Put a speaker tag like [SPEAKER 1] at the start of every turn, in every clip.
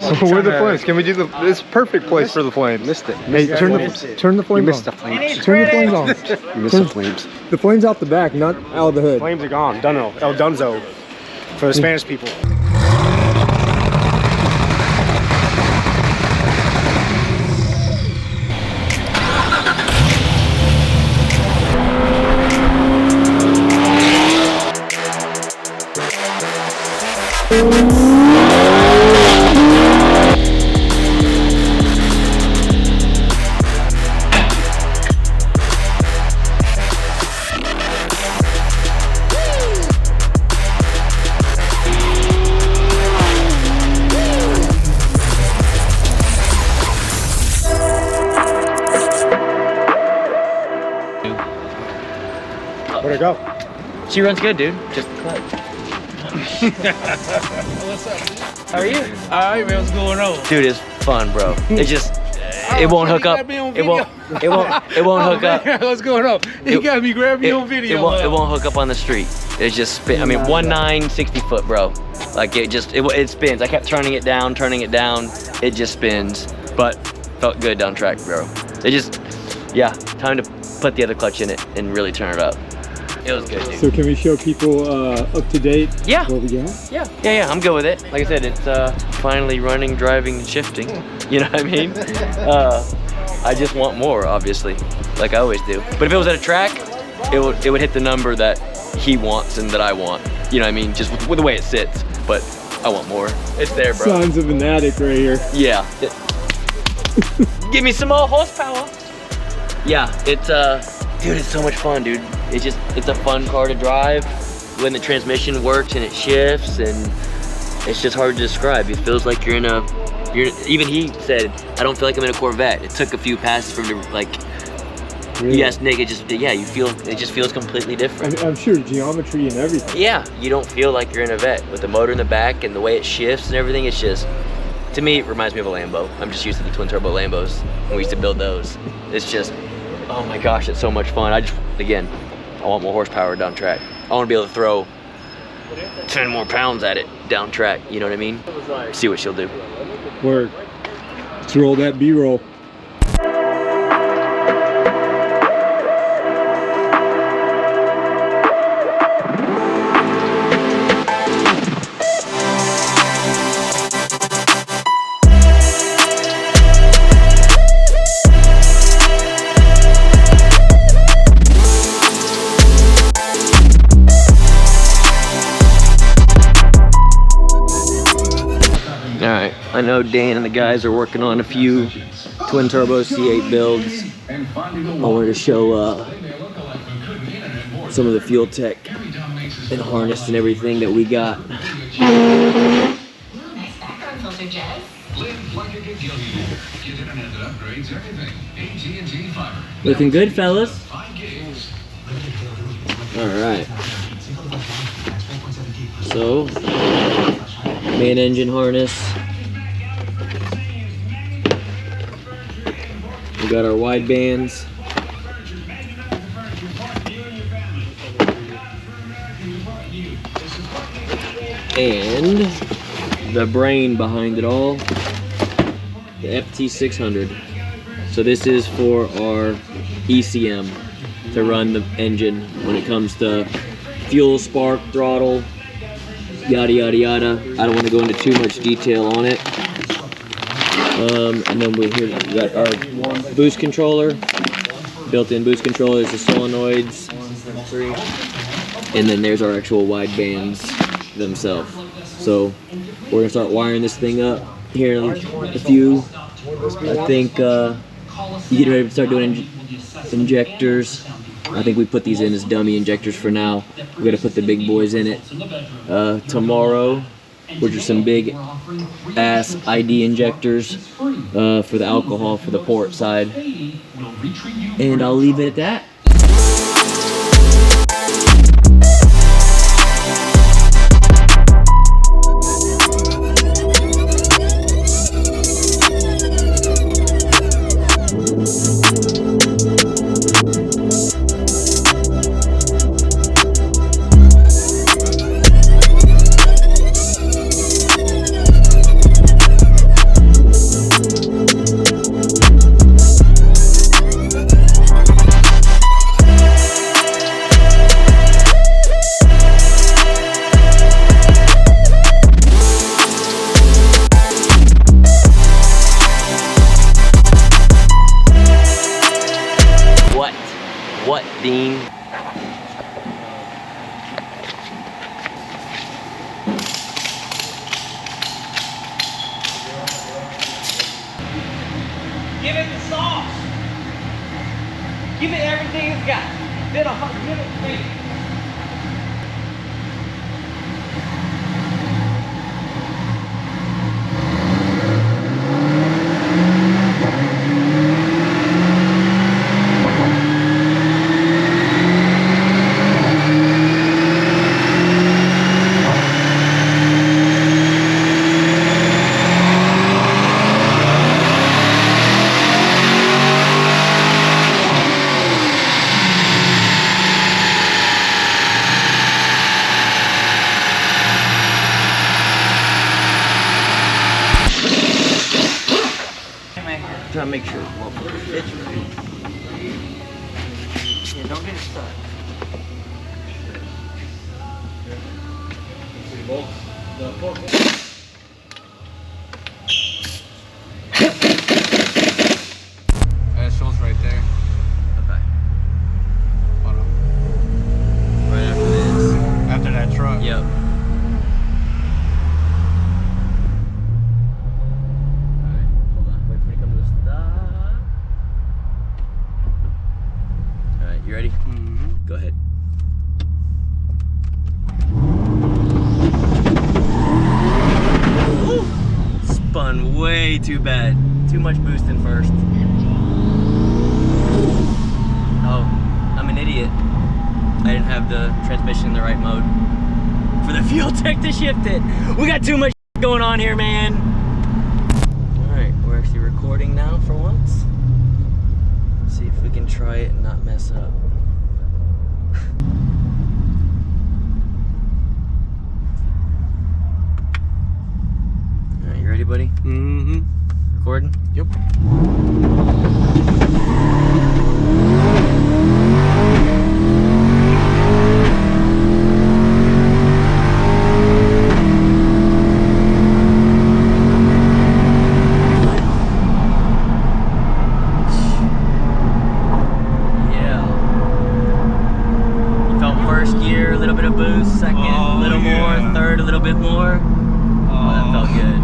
[SPEAKER 1] Where are the flames? Can we do the? This perfect place for the flames.
[SPEAKER 2] Missed it.
[SPEAKER 1] Hey, turn the flames on.
[SPEAKER 2] Missed the flames.
[SPEAKER 1] Turn the flames on.
[SPEAKER 2] You missed the flames.
[SPEAKER 1] The flames out the back, not out of the hood.
[SPEAKER 3] Flames are gone. Dunno. El Dunzo. For the Spanish people. Where'd it go?
[SPEAKER 4] She runs good, dude. Just cut.
[SPEAKER 5] What's up, dude?
[SPEAKER 4] How are you?
[SPEAKER 5] Alright, man, what's going on?
[SPEAKER 4] Dude, it's fun, bro. It just, it won't hook up. It won't hook up.
[SPEAKER 5] What's going on? You got me grab me on video.
[SPEAKER 4] It won't hook up on the street. It's just spin. I mean, 1.9, 60 foot, bro. Like it spins. I kept turning it down. It just spins. But felt good down track, bro. It just, yeah, time to put the other clutch in it and really turn it up. It was good, dude.
[SPEAKER 1] So can we show people up to date?
[SPEAKER 4] Yeah.
[SPEAKER 1] What we got?
[SPEAKER 4] Yeah. I'm good with it. Like I said, it's finally running, driving, and shifting. You know what I mean? I just want more, obviously, like I always do. But if it was at a track, it would hit the number that he wants and that I want. You know what I mean? Just with the way it sits. But I want more. It's there, bro.
[SPEAKER 1] Signs of an addict right here.
[SPEAKER 4] Yeah. Give me some more horsepower. Yeah, it's dude, it's so much fun, dude. It's a fun car to drive when the transmission works and it shifts, and it's just hard to describe. It feels like you're even he said, I don't feel like I'm in a Corvette. It took a few passes for him to, like,
[SPEAKER 1] Really?
[SPEAKER 4] yes, Nick, it just feels completely different.
[SPEAKER 1] I'm sure geometry and everything.
[SPEAKER 4] Yeah, you don't feel like you're in a vet with the motor in the back and the way it shifts and everything. It's just, to me, it reminds me of a Lambo. I'm just used to the twin turbo Lambos. We used to build those. It's just, oh my gosh, it's so much fun. I want more horsepower down track. I want to be able to throw 10 more pounds at it down track. You know what I mean? See what she'll do.
[SPEAKER 1] Word. Let's roll that B-roll.
[SPEAKER 4] Alright, I know Dan and the guys are working on a few Twin Turbo C8 builds. I wanted to show some of the fuel tech and harness and everything that we got. Looking good, fellas. Alright. So, main engine harness. We got our wide bands. And the brain behind it all, the FT600. So this is for our ECM to run the engine when it comes to fuel, spark, throttle, yada yada yada. I don't want to go into too much detail on it. And then we got our boost controller, built-in boost controller. There's the solenoids, and then there's our actual wide bands themselves. So we're gonna start wiring this thing up here in a few. I think you get ready to start doing injectors. I think we put these in as dummy injectors for now. We're gonna put the big boys in it tomorrow, which are some big ass ID injectors for the alcohol for the port side. And I'll leave it at that. Dean.
[SPEAKER 2] Give it the sauce. Give it everything it's got. Give it me.
[SPEAKER 4] Trying to make sure it's right.
[SPEAKER 2] Yeah, don't get it stuck.
[SPEAKER 5] That shows right there.
[SPEAKER 4] Okay.
[SPEAKER 5] Hold on.
[SPEAKER 4] Right after this.
[SPEAKER 5] After that truck.
[SPEAKER 4] Yep. You ready?
[SPEAKER 5] Mm-hmm.
[SPEAKER 4] Go ahead. Woo! Spun way too bad. Too much boosting first. Oh, I'm an idiot. I didn't have the transmission in the right mode for the fuel tech to shift it. We got too much going on here, man. All right, we're actually recording now for once. See if we can try it and not mess up. Alright, you ready, buddy?
[SPEAKER 5] Mm-hmm.
[SPEAKER 4] Recording?
[SPEAKER 5] Yep.
[SPEAKER 4] Gear, a little bit of boost, second, a little more, third, a little bit more. Oh, that felt good.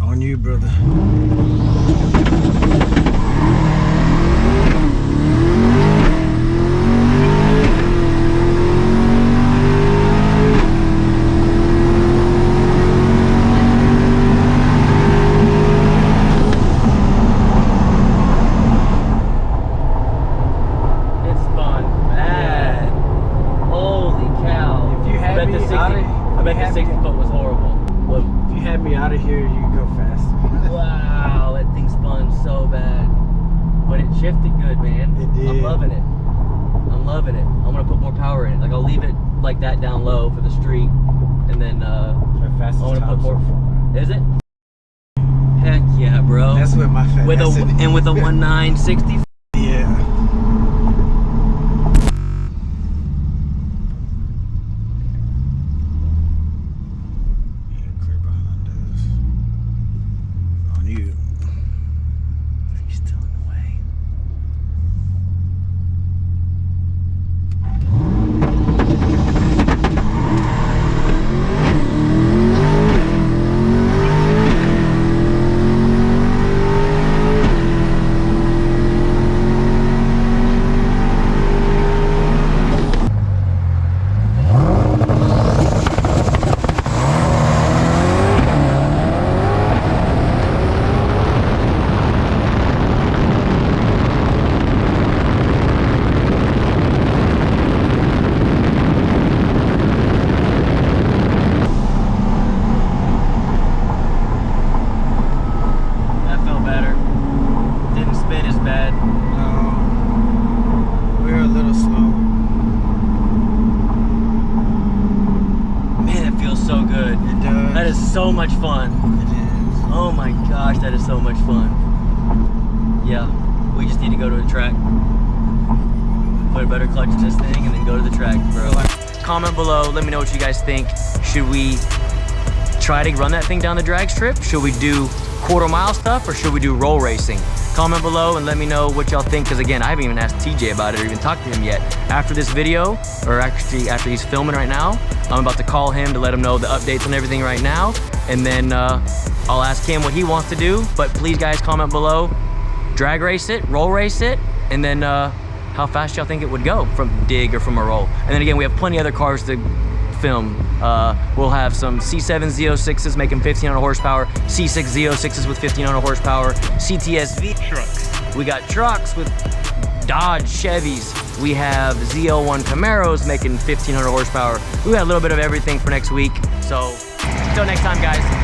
[SPEAKER 3] On you, brother.
[SPEAKER 4] I bet the 60-foot was horrible.
[SPEAKER 3] Well, if you had me out of here, you could go faster.
[SPEAKER 4] Wow, that thing spun so bad. But it shifted good, man.
[SPEAKER 3] It did.
[SPEAKER 4] I'm loving it. I'm loving it. I'm gonna put more power in it. Like, I'll leave it like that down low for the street, and then I'm gonna put more. Is it? Heck yeah, bro.
[SPEAKER 3] That's what my fat
[SPEAKER 4] with a
[SPEAKER 3] said.
[SPEAKER 4] and with a 1960.
[SPEAKER 3] Yeah. Clear behind us. On you.
[SPEAKER 4] He's still in the way. That is so much fun.
[SPEAKER 3] It is.
[SPEAKER 4] Oh my gosh, that is so much fun. Yeah, we just need to go to a track, put a better clutch in this thing, and then go to the track, bro.
[SPEAKER 2] comment below. Let me know what you guys think. Should we try to run that thing down the drag strip? Should we do quarter-mile stuff, or should we do roll racing? Comment below and let me know what y'all think, because again, I haven't even asked TJ about it or even talked to him yet. After this video, or actually after he's filming right now, I'm about to call him to let him know the updates on everything right now, and then I'll ask him what he wants to do. But please guys, comment below, drag race it, roll race it, and then how fast y'all think it would go from dig or from a roll. And then again, we have plenty other cars to film. We'll have some C7 Z06s making 1500 horsepower, C6 Z06s with 1500 horsepower, CTSV trucks. We got trucks with Dodge Chevys. We have ZL1 Camaros making 1500 horsepower. We got a little bit of everything for next week. So until next time, guys.